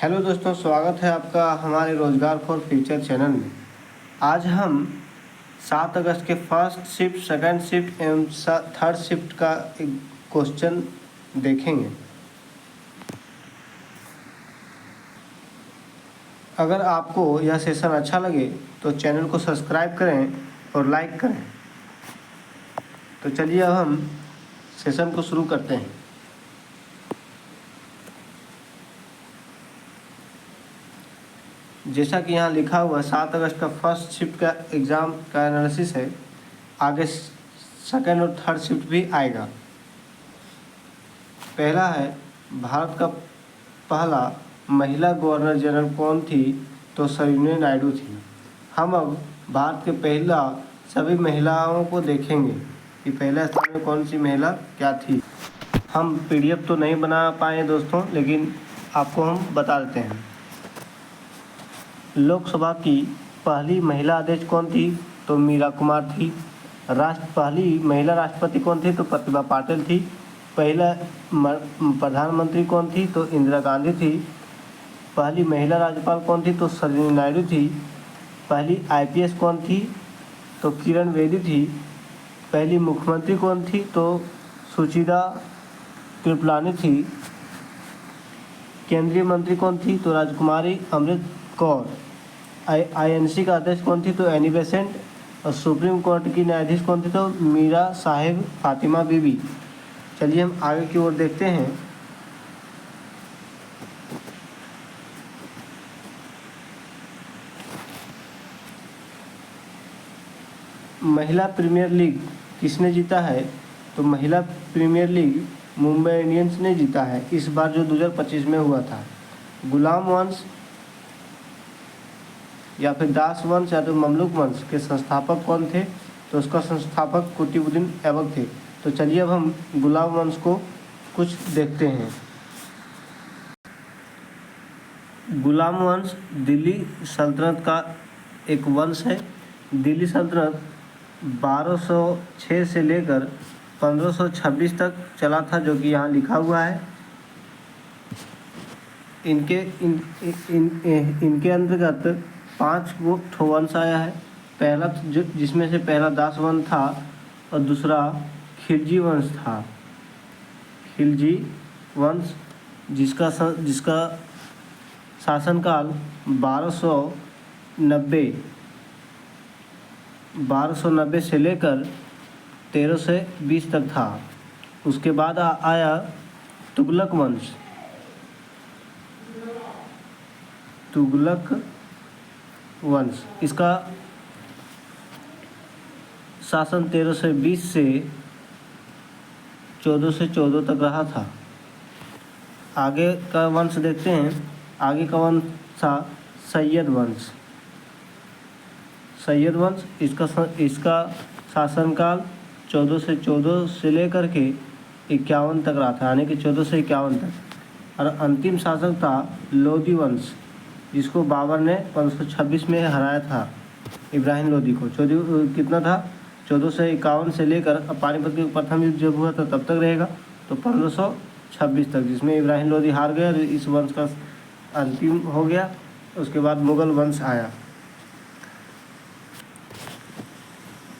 Hello दोस्तों, स्वागत है आपका हमारे रोजगार फॉर फ्यूचर चैनल में। आज हम 7 अगस्त के फर्स्ट शिफ्ट, सेकंड शिफ्ट एवं थर्ड शिफ्ट का एक क्वेश्चन देखेंगे। अगर आपको यह सेशन अच्छा लगे तो चैनल को सब्सक्राइब करें और लाइक करें। तो चलिए अब हम सेशन को शुरू करते हैं। जैसा कि यहाँ लिखा हुआ 7 अगस्त का फर्स्ट शिफ्ट का एग्ज़ाम का एनालिसिस है। आगे सेकंड और थर्ड शिफ्ट भी आएगा। पहला है, भारत का पहला महिला गवर्नर जनरल कौन थी? तो सरोजिनी नायडू थी। हम अब भारत के पहला सभी महिलाओं को देखेंगे कि पहले स्थान में कौन सी महिला क्या थी। हम पीडीएफ तो नहीं बना पाए दोस्तों, लेकिन आपको हम बता देते हैं। लोकसभा की पहली महिला अध्यक्ष कौन थी? तो मीरा कुमार थी। पहली महिला राष्ट्रपति कौन थी? तो प्रतिभा पाटिल थी। पहला प्रधानमंत्री कौन थी? तो इंदिरा गांधी थी। पहली महिला राज्यपाल कौन थी? तो सरोजिनी नायडू थी। पहली आईपीएस कौन थी? तो किरण बेदी थी। पहली मुख्यमंत्री कौन थी? तो सुचित्रा कृपलानी थी। केंद्रीय मंत्री कौन थी? तो राजकुमारी अमृत कौर। आईएनसी का अध्यक्ष कौन थी? तो एनी बेसेंट। और सुप्रीम कोर्ट की न्यायाधीश कौन थी? तो मीरा साहिब फातिमा बीबी। चलिए हम आगे की ओर देखते हैं। महिला प्रीमियर लीग किसने जीता है? तो महिला प्रीमियर लीग मुंबई इंडियंस ने जीता है इस बार, जो 2025 में हुआ था। गुलाम वंश या फिर दास वंश या तो ममलूक वंश के संस्थापक कौन थे? तो उसका संस्थापक कुतुबुद्दीन ऐबक थे। तो चलिए अब हम गुलाम वंश को कुछ देखते हैं। गुलाम वंश दिल्ली सल्तनत का एक वंश है। दिल्ली सल्तनत 1206 से लेकर 1526 तक चला था, जो कि यहाँ लिखा हुआ है। इनके अंतर्गत 5 वंश आया है। पहला जिसमें से पहला दास वंश था और दूसरा खिलजी वंश था। खिलजी वंश जिसका शासनकाल 1290 से लेकर 1320 तक था। उसके बाद आया तुगलक वंश। तुगलक वंश इसका शासन 1320 से 1414 तक रहा था। आगे का वंश देखते हैं। आगे का वंश था सैयद वंश। सैयद वंश इसका शासनकाल 1414 से लेकर के 51 तक रहा था, यानी कि 14 से 51 तक। और अंतिम शासक था लोदी वंश, जिसको बाबर ने 1526 में हराया था इब्राहिम लोदी को। कितना था? 1451 से लेकर पानीपत के प्रथम युद्ध जब हुआ था तब तक रहेगा, तो 1526 तक, जिसमें इब्राहिम लोदी हार गया। इस वंश का अंतिम हो गया। उसके बाद मुगल वंश आया।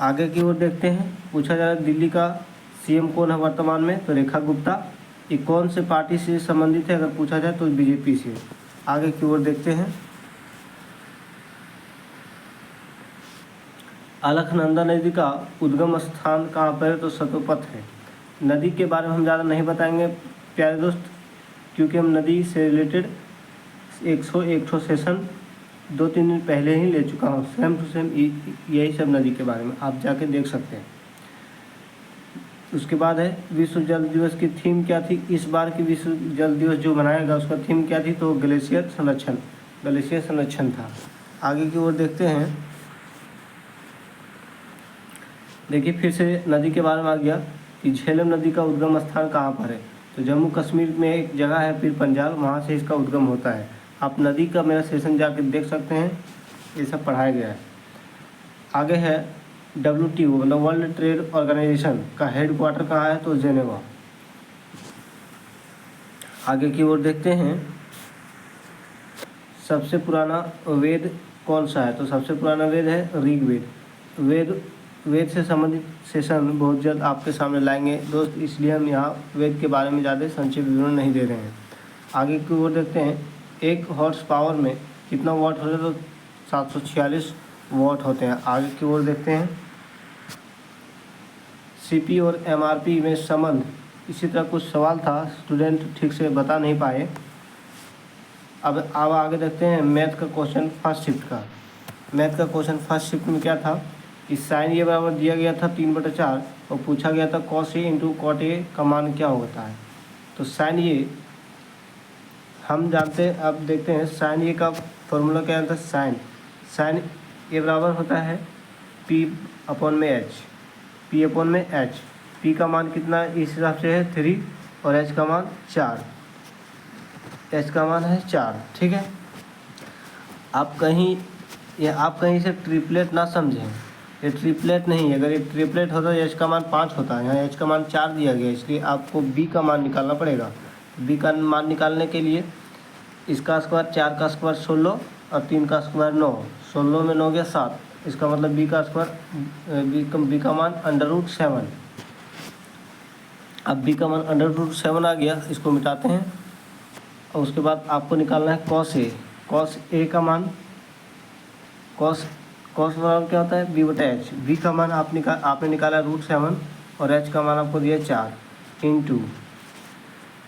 आगे की ओर देखते हैं। पूछा जा रहा है दिल्ली का सीएम कौन है वर्तमान में? तो रेखा गुप्ता। ये कौन से पार्टी से संबंधित है? अगर पूछा जाए तो बीजेपी से। आगे की ओर देखते हैं। अलकनंदा नदी का उद्गम स्थान कहाँ पर है? तो सतोपथ है। नदी के बारे में हम ज़्यादा नहीं बताएंगे प्यारे दोस्त, क्योंकि हम नदी से रिलेटेड 101 सेशन 2-3 दिन पहले ही ले चुका हूँ। सेम टू सेम यही सब नदी के बारे में आप जाके देख सकते हैं। उसके बाद है विश्व जल दिवस की थीम क्या थी? इस बार की विश्व जल दिवस जो मनाया गया उसका थीम क्या थी? तो ग्लेशियर संरक्षण था। आगे की ओर देखते हैं। देखिए फिर से नदी के बारे में आ गया कि झेलम नदी का उद्गम स्थान कहाँ पर है? तो जम्मू कश्मीर में एक जगह है पीर पंजाल, वहाँ से इसका उद्गम होता है। आप नदी का मेरा सेशन जाकर देख सकते हैं, ये सब पढ़ाया गया है। आगे है WTO मतलब वर्ल्ड ट्रेड ऑर्गेनाइजेशन का हेडक्वार्टर कहाँ है? तो जेनेवा। आगे की ओर देखते हैं। सबसे पुराना वेद कौन सा है? तो सबसे पुराना वेद है ऋग्वेद। वेद से संबंधित सेशन बहुत जल्द आपके सामने लाएंगे दोस्त, इसलिए हम यहाँ वेद के बारे में ज़्यादा संक्षिप्त विवरण नहीं दे रहे हैं। आगे की ओर देखते हैं, 1 हॉर्स पावर में कितना वाट होता है? तो 746 वाट होते हैं। आगे की ओर देखते हैं, सीपी और एमआरपी में संबंध, इसी तरह कुछ सवाल था, स्टूडेंट ठीक से बता नहीं पाए। अब आगे देखते हैं मैथ का क्वेश्चन फर्स्ट शिफ्ट का। मैथ का क्वेश्चन फर्स्ट शिफ्ट में क्या था कि साइन ए बराबर दिया गया था 3/4 और पूछा गया था cos A into cot A का मान क्या होता है? तो साइन ए हम जानते हैं, अब देखते हैं साइन ए का फॉर्मूला क्या होता है। साइन ए बराबर होता है पी अपॉन में एच। पी का मान कितना इस हिसाब से है 3 और एच का मान 4। एच का मान है 4, ठीक है। आप कहीं से ट्रिपलेट ना समझें, ये ट्रिपलेट नहीं है। अगर ये ट्रिपलेट होता तो एच का मान 5 होता है, यहाँ एच का मान 4 दिया गया, इसलिए आपको बी का मान निकालना पड़ेगा। बी का मान निकालने के लिए इसका स्क्वायर, 4 का स्क्वायर 16 और 3 का स्क्वायर 9, 16 में 9 गया 7, इसका मतलब बी का स्क्वायर, बी का मान √7। अब बी का मान √7 आ गया, इसको मिटाते हैं और उसके बाद आपको निकालना है कॉस ए का मान। कॉस बराबर क्या होता है b/h। बी का मान आपने निकाला √7 और एच का मान आपको दिया 4 इंटू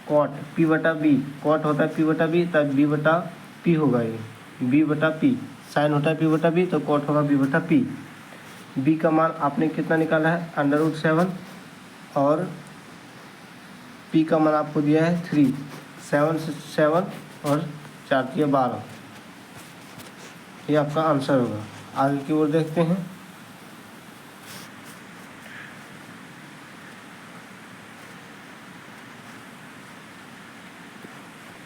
कॉट p/b। कॉट होता है p/b, तब b/p होगा, ये b/p। साइन होता है p/b, तो कॉट होगा b/p। बी का मान आपने कितना निकाला है √7 और p का मान आपको दिया है 3। 7 से 7 और 4 दिया 12, ये आपका आंसर होगा। आगे की ओर देखते हैं,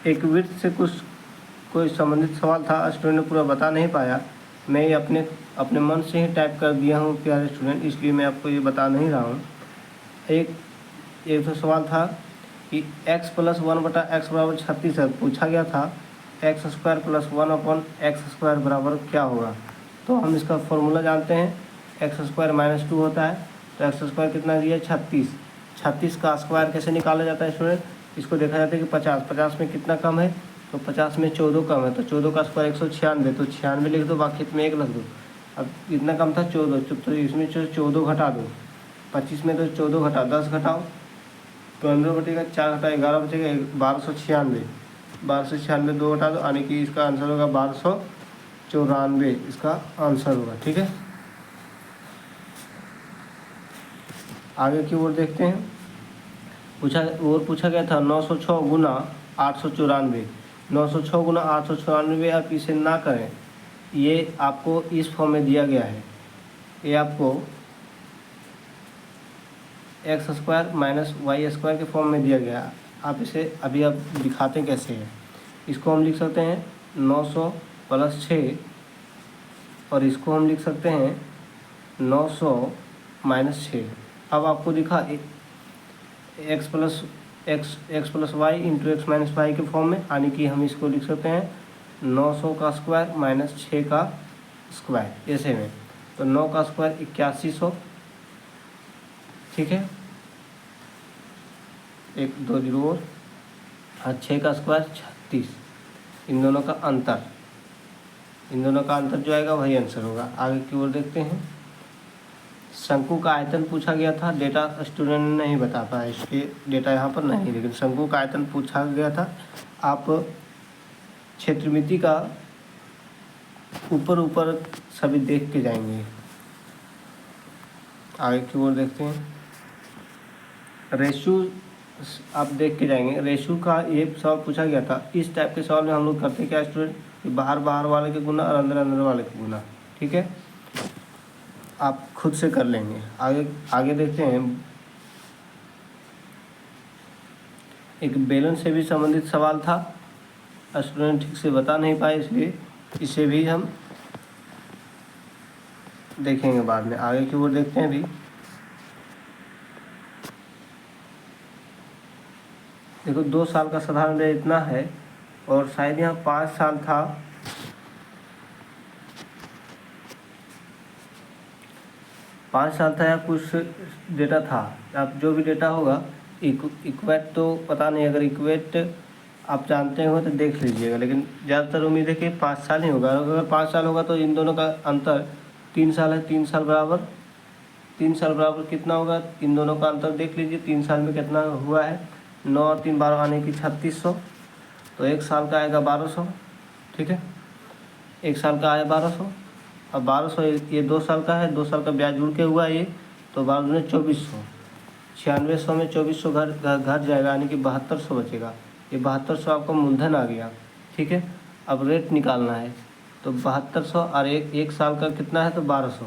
एक वृत्त से कोई संबंधित सवाल था, स्टूडेंट ने पूरा बता नहीं पाया। मैं ये अपने मन से ही टाइप कर दिया हूँ प्यारे स्टूडेंट, इसलिए मैं आपको ये बता नहीं रहा हूँ। एक तो सवाल था कि x + 1/x बराबर 36 है। पूछा गया था x² + 1/x² बराबर क्या होगा? तो हम इसका फॉर्मूला जानते हैं, x² - 2 होता है, तो x² कितना दिया 36। 36 का स्क्वायर कैसे निकाला जाता है स्टूडेंट? इसको देखा जाता है कि 50 में कितना कम है, तो 50 में 14 कम है, तो 14 का स्क्वायर 196, तो 96 लिख दो, बाकी में 1 रख दो। अब इतना कम था 14, तो इसमें 14 घटा दो, 25 में तो 14 घटा 10 घटाओ, 15 बचेगा, 4 घटा 11 बचेगा, 1296। 1296 2 घटा दो, यानी कि इसका आंसर होगा 1294, इसका आंसर होगा, ठीक है। आगे की ओर देखते हैं, पूछा गया था 906 गुना 894। 906 गुना 894, आप इसे ना करें, ये आपको इस फॉर्म में दिया गया है। ये आपको x² - y² के फॉर्म में दिया गया। आप इसे अभी आप दिखाते कैसे हैं। इसको हम लिख सकते हैं 900 + 6 और इसको हम लिख सकते हैं 900 - 6। अब आपको दिखा x + y into x - y के फॉर्म में, यानी कि हम इसको लिख सकते हैं 900 का स्क्वायर - 6 का स्क्वायर, ऐसे में। तो 9 का स्क्वायर 8100, ठीक है, 1 2 0 और 6 का स्क्वायर 36। इन दोनों का अंतर जो आएगा वही आंसर होगा। आगे की ओर देखते हैं, शंकु का आयतन पूछा गया था। डेटा स्टूडेंट ने नहीं बता पाया, इसलिए डेटा यहाँ पर नहीं, लेकिन शंकु का आयतन पूछा गया था। आप क्षेत्रमिति का ऊपर सभी देख के जाएंगे। आगे की ओर देखते हैं, रेशू आप देख के जाएंगे। रेशू का ये सवाल पूछा गया था। इस टाइप के सवाल में हम लोग करते क्या स्टूडेंट, बाहर वाले के गुना और अंदर वाले के गुना, ठीक है, आप खुद से कर लेंगे। आगे देखते हैं, एक बेलन से भी संबंधित सवाल था, स्टूडेंट ठीक से बता नहीं पाए, इसलिए इसे भी हम देखेंगे बाद में। आगे की ओर देखते हैं भी, देखो 2 साल का साधारण व्यय इतना है और शायद यहाँ 5 साल था, 5 साल था या कुछ डेटा था, आप जो भी डेटा होगा इक्वेट तो पता नहीं, अगर इक्वेट आप जानते हो तो देख लीजिएगा, लेकिन ज़्यादातर उम्मीद है कि 5 साल ही होगा। अगर 5 साल होगा तो इन दोनों का अंतर 3 साल है। 3 साल बराबर कितना होगा, इन दोनों का अंतर देख लीजिए। 3 साल में कितना हुआ है, 9 और 3 12 आने की 3600, तो 1 साल का आएगा 1200। ठीक है, 1 साल का आया 1200। अब 1200 ये 2 साल का है, 2 साल का ब्याज जुड़ के हुआ है ये, तो 12 में 2400, 9600 में 2400 घट जाएगा, यानी कि 7200 बचेगा। ये 7200 आपका मूलधन आ गया। ठीक है, अब रेट निकालना है, तो 7200 और एक साल का कितना है, तो 1200,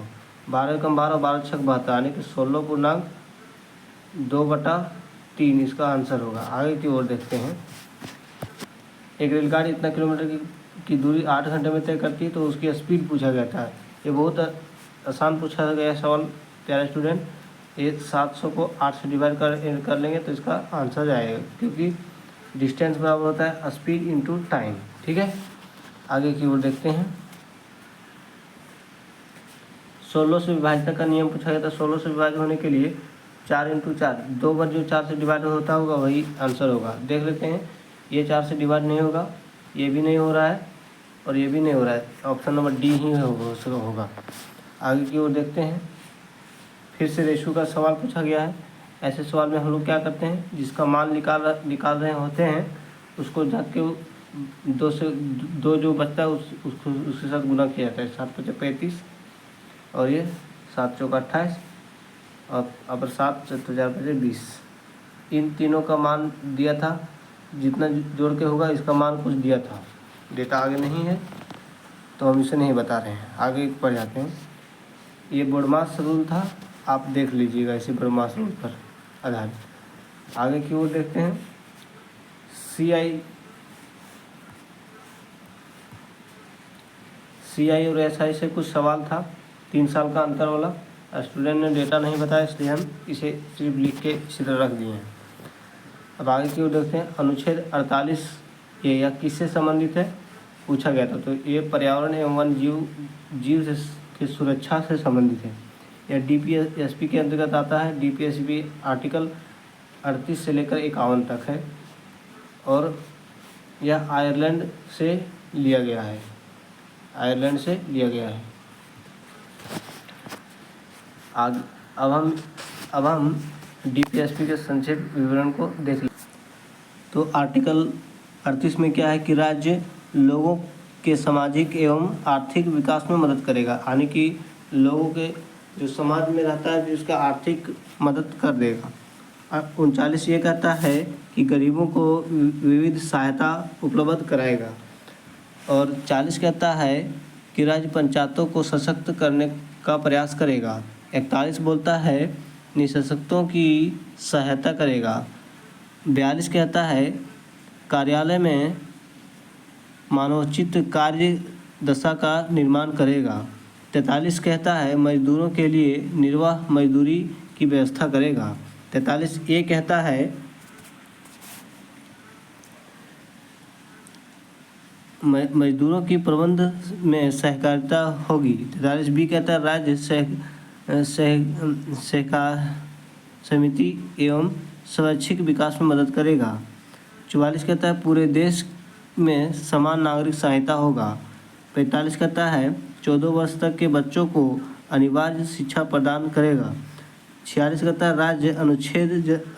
12 कम 12, 12 छक 72, यानी कि 16.2/3 इसका आंसर होगा। आगे की ओर देखते हैं। एक रेलगाड़ी इतना किलोमीटर की दूरी 8 घंटे में तय करती है, तो उसकी स्पीड पूछा गया था। ये बहुत आसान पूछा गया सवाल प्यारे स्टूडेंट। ये 700 को 8 से डिवाइड कर लेंगे तो इसका आंसर आएगा, क्योंकि डिस्टेंस बराबर होता है स्पीड इंटू टाइम। ठीक है, आगे की ओर देखते हैं। 16 से विभाजन का नियम पूछा गया था। 16 से विभाजन होने के लिए 4 × 4, 2 बार जो 4 से डिवाइड होता होगा वही आंसर होगा। देख लेते हैं, ये 4 से डिवाइड नहीं होगा, ये भी नहीं हो रहा है और ये भी नहीं हो रहा है। ऑप्शन नंबर डी ही होगा। आगे की ओर देखते हैं। फिर से रेशो का सवाल पूछा गया है। ऐसे सवाल में हम लोग क्या करते हैं, जिसका मान निकाल रहे होते हैं उसको जाके 2 जो बचता है उसके साथ गुना किया जाता है। 7 × 5 = 35 और ये 7 × 4 = 28 और अपर 7 × 4 = 20। इन तीनों का मान दिया था, जितना जोड़ के होगा इसका मान कुछ दिया था। डेटा आगे नहीं है तो हम इसे नहीं बता रहे हैं। आगे पढ़ जाते हैं। ये बोडमास रूल था, आप देख लीजिएगा इसी बोडमास रूल पर आधारित। आगे की ओर देखते हैं। CI और SI से कुछ सवाल था, 3 साल का अंतर वाला। स्टूडेंट ने डेटा नहीं बताया, इसलिए हम इसे सिर्फ लिख के इसी तरह रख दिए हैं। अब आगे की ओर देखते हैं। अनुच्छेद 48 ये या किससे संबंधित है पूछा गया था, तो ये पर्यावरण एवं वन जीव की सुरक्षा से संबंधित है। यह DPSP के अंतर्गत आता है। DPSP आर्टिकल 38 से लेकर 51 तक है और यह आयरलैंड से लिया गया है। अब हम DPSP के संक्षिप्त विवरण को देख लें। तो आर्टिकल 38 में क्या है कि राज्य लोगों के सामाजिक एवं आर्थिक विकास में मदद करेगा, यानी कि लोगों के जो समाज में रहता है भी उसका आर्थिक मदद कर देगा। 39 ये कहता है कि गरीबों को विविध सहायता उपलब्ध कराएगा और 40 कहता है कि राज्य पंचायतों को सशक्त करने का प्रयास करेगा। 41 बोलता है निःशक्तों की सहायता करेगा। 42 कहता है कार्यालय में मानवोचित कार्य दशा का निर्माण करेगा। 43 कहता है मजदूरों के लिए निर्वाह मजदूरी की व्यवस्था करेगा। 43 ये कहता है मजदूरों की प्रबंध में सहकारिता होगी। 43 बी कहता है राज्य सहकार समिति एवं स्वैच्छिक विकास में मदद करेगा। 44 कहता है पूरे देश में समान नागरिक सहायता होगा। 45 कहता है 14 वर्ष तक के बच्चों को अनिवार्य शिक्षा प्रदान करेगा। 46 कहता है राज्य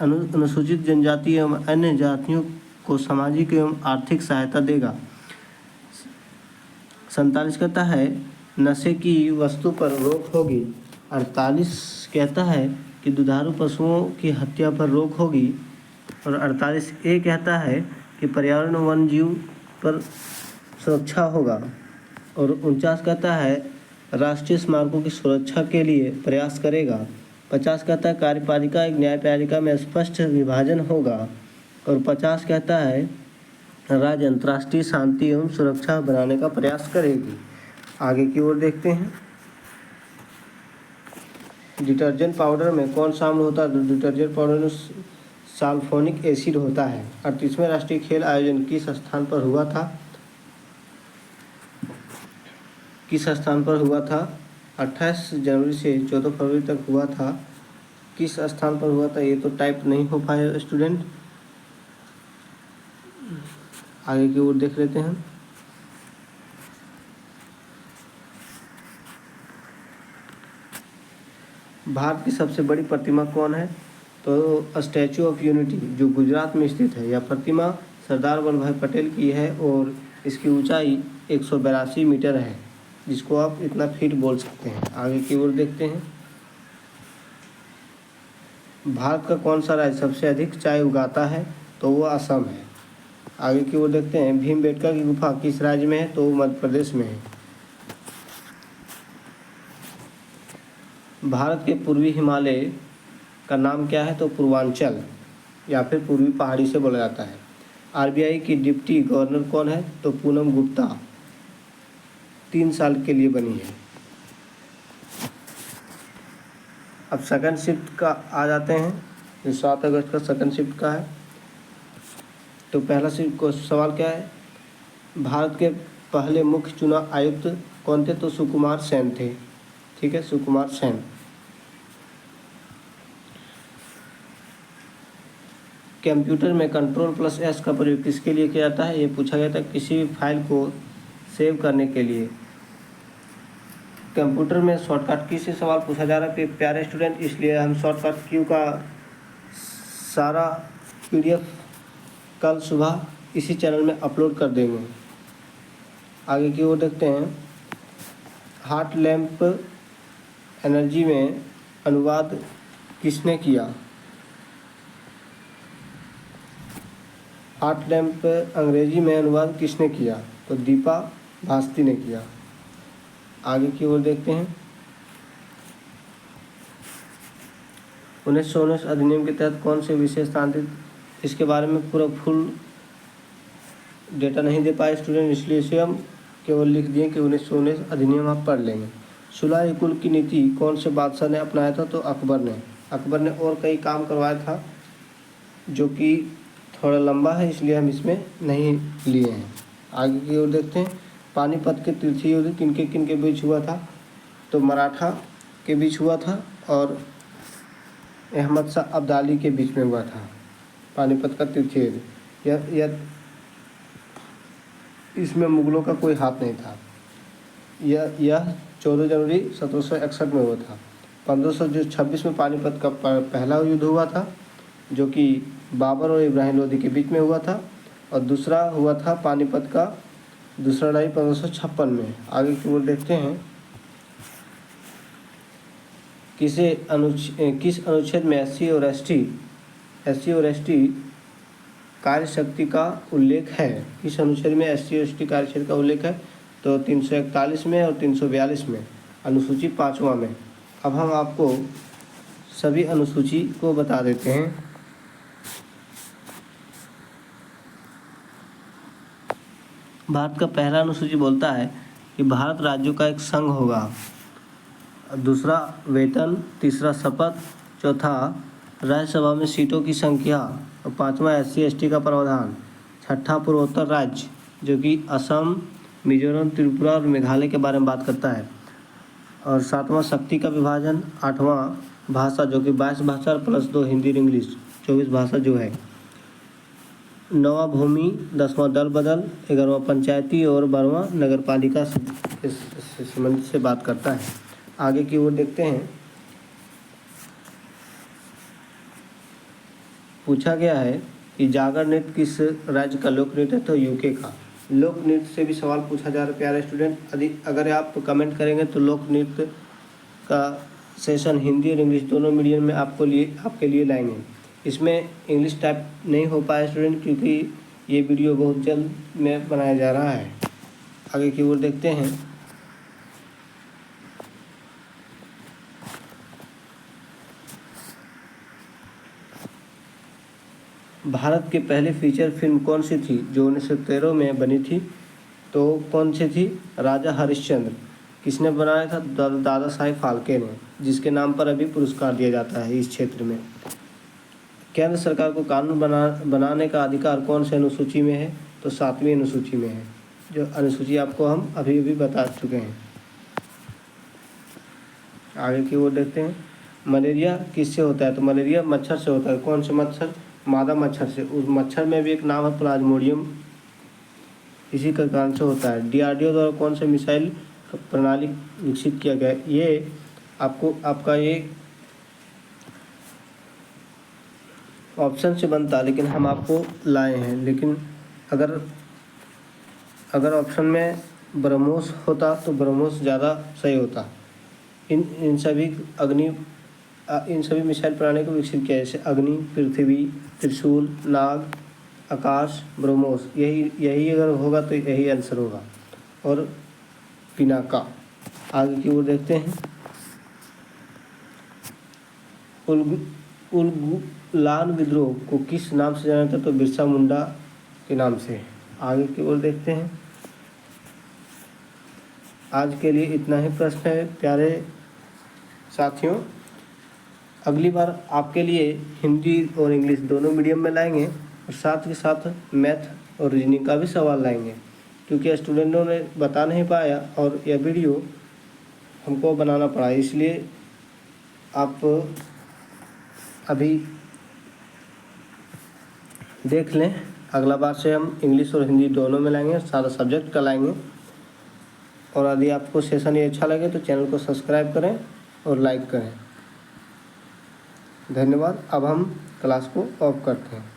अनुसूचित जनजाति एवं अन्य जातियों को सामाजिक एवं आर्थिक सहायता देगा। 47 कहता है नशे की वस्तु पर रोक होगी। 48 कहता है कि दुधारू पशुओं की हत्या पर रोक होगी और 48 ए कहता है कि पर्यावरण वन जीव पर सुरक्षा होगा और 49 कहता है राष्ट्रीय स्मारकों की सुरक्षा के लिए प्रयास करेगा। 50 कहता है कार्यपालिका एक न्यायपालिका में स्पष्ट विभाजन होगा और 50 कहता है राज्य अंतर्राष्ट्रीय शांति एवं सुरक्षा बनाने का प्रयास करेगी। आगे की ओर देखते हैं। डिटर्जेंट पाउडर में कौन शामिल होता है, तो डिटर्जेंट पाउडर में सल्फोनिक एसिड होता है। 38वें राष्ट्रीय खेल आयोजन किस स्थान पर हुआ था, 28 जनवरी से 14 फरवरी तक हुआ था। किस स्थान पर हुआ था ये तो टाइप नहीं हो पाया स्टूडेंट। आगे की ओर देख लेते हैं। भारत की सबसे बड़ी प्रतिमा कौन है? तो स्टैचू ऑफ यूनिटी जो गुजरात में स्थित है। यह प्रतिमा सरदार वल्लभ भाई पटेल की है और इसकी ऊंचाई 182 मीटर है, जिसको आप इतना फीट बोल सकते हैं। आगे की ओर देखते हैं। भारत का कौन सा राज्य सबसे अधिक चाय उगाता है? तो वो असम है। आगे की ओर देखते हैं। भीमबेटका की गुफा किस राज्य में है? तो मध्य प्रदेश में है। भारत के पूर्वी हिमालय का नाम क्या है? तो पूर्वांचल या फिर पूर्वी पहाड़ी से बोला जाता है। आरबीआई की डिप्टी गवर्नर कौन है? तो पूनम गुप्ता 3 साल के लिए बनी है। अब सेकंड शिफ्ट का आ जाते हैं। जो 7 अगस्त का सेकंड शिफ्ट का है। तो पहला शिफ्ट को सवाल क्या है? भारत के पहले मुख्य चुनाव आयुक्त कौन थे? तो सुकुमार सेन थे। ठीक है, सुकुमार सेन। कंप्यूटर में Ctrl+S का प्रयोग किसके लिए किया जाता है? ये पूछा गया था किसी भी फाइल को सेव करने के लिए। कंप्यूटर में शॉर्टकट की से सवाल पूछा जा रहा है प्यारे स्टूडेंट, इसलिए हम शॉर्टकट क्यू का सारा PDF कल सुबह इसी चैनल में अपलोड कर देंगे। आगे की ओर देखते हैं। हार्ट लैम्प एनर्जी में अनुवाद किसने किया? हार्ट लैम्प अंग्रेजी में अनुवाद किसने किया? तो दीपा भास्ती ने किया। आगे की ओर देखते हैं। 1919 अधिनियम के तहत कौन से विषय स्थानांतरित? इसके बारे में पूरा फुल डेटा नहीं दे पाए स्टूडेंट, इसलिए इसे हम केवल लिख दिए कि 1919 अधिनियम आप पढ़ लेंगे। सुलह कुल की नीति कौन से बादशाह ने अपनाया था? तो अकबर ने। अकबर ने और कई काम करवाया था जो कि थोड़ा लंबा है, इसलिए हम इसमें नहीं लिए हैं। आगे की ओर देखते हैं। पानीपत के तृतीय युद्ध किनके बीच हुआ था? तो मराठा के बीच हुआ था और अहमद शाह अब्दाली के बीच में हुआ था। पानीपत का तृतीय युद्ध यह इसमें मुगलों का कोई हाथ नहीं था। यह 14 जनवरी 1761 में हुआ था। 1526 में पानीपत का पहला युद्ध हुआ था, जो कि बाबर और इब्राहिम लोदी के बीच में हुआ था, और दूसरा हुआ था पानीपत का दूसरा लड़ाई 1556 में। आगे की ओर देखते हैं। किस अनुच्छेद में SC और ST कार्य शक्ति का उल्लेख है? किस अनुच्छेद में SC और ST कार्य शक्ति का उल्लेख है? तो 341 में और 342 में, अनुसूची 5वां में। अब हम आपको सभी अनुसूची को बता देते हैं। भारत का पहला अनुसूची बोलता है कि भारत राज्यों का एक संघ होगा। दूसरा वेतन, तीसरा शपथ, चौथा राज्यसभा में सीटों की संख्या, और 5वां SC ST का प्रावधान, छठा पूर्वोत्तर राज्य जो कि असम, मिजोरम, त्रिपुरा और मेघालय के बारे में बात करता है, और 7वां शक्ति का विभाजन, 8वां भाषा जो कि 22 भाषा प्लस 2 हिंदी और इंग्लिश 24 भाषा जो है, 9वां भूमि, 10वां दल बदल, 11वां पंचायती और 12वां नगर पालिका से संबंधित से बात करता है। आगे की ओर देखते हैं। पूछा गया है कि जागर नृत्य किस राज्य का लोक नृत्य है? तो यूके का। लोक नृत्य से भी सवाल पूछा जा रहा है प्यारे स्टूडेंट। अगर आप कमेंट करेंगे तो लोक नृत्य का सेशन हिंदी और इंग्लिश दोनों मीडियम में आपके लिए लाएंगे। इसमें इंग्लिश टाइप नहीं हो पाया स्टूडेंट, क्योंकि ये वीडियो बहुत जल्द में बनाया जा रहा है। आगे की ओर देखते हैं। भारत की पहली फीचर फिल्म कौन सी थी जो 1913 में बनी थी? तो कौन सी थी? राजा हरिश्चंद्र। किसने बनाया था? दादा साहेब फाल्के ने, जिसके नाम पर अभी पुरस्कार दिया जाता है इस क्षेत्र में। केंद्र सरकार को कानून बनाने का अधिकार कौन से अनुसूची में है? तो 7वीं अनुसूची में है, जो अनुसूची आपको हम अभी बता चुके हैं। आगे की ओर देखते हैं, मलेरिया किससे होता है? तो मलेरिया मच्छर से होता है। कौन से मच्छर? मादा मच्छर से। उस मच्छर में भी एक नाम है प्लाज्मोडियम, इसी के कारण से होता है। DRDO द्वारा कौन सा मिसाइल प्रणाली विकसित किया गया? ये आपको आपका ये ऑप्शन से बनता, लेकिन हम आपको लाए हैं। लेकिन अगर ऑप्शन में ब्रह्मोस होता तो ब्रह्मोस ज़्यादा सही होता। इन सभी मिसाइल प्रणाली को विकसित किया, जैसे अग्नि, पृथ्वी, त्रिशूल, नाग, आकाश, ब्रह्मोस। यही अगर होगा तो यही आंसर होगा। और पिनाका। आगे की ओर देखते हैं, उलगुलान विद्रोह को किस नाम से जाना जाता है? तो बिरसा मुंडा के नाम से। आगे की ओर देखते हैं, आज के लिए इतना ही प्रश्न है प्यारे साथियों। अगली बार आपके लिए हिंदी और इंग्लिश दोनों मीडियम में लाएंगे, और साथ के साथ मैथ और रीजनिंग का भी सवाल लाएंगे, क्योंकि स्टूडेंटों ने बता नहीं पाया और यह वीडियो हमको बनाना पड़ा। इसलिए आप अभी देख लें, अगला बार से हम इंग्लिश और हिंदी दोनों में लाएंगे, सारा सब्जेक्ट का लाएंगे। और यदि आपको सेशन ये अच्छा लगे तो चैनल को सब्सक्राइब करें और लाइक करें। धन्यवाद। अब हम क्लास को ऑफ करते हैं।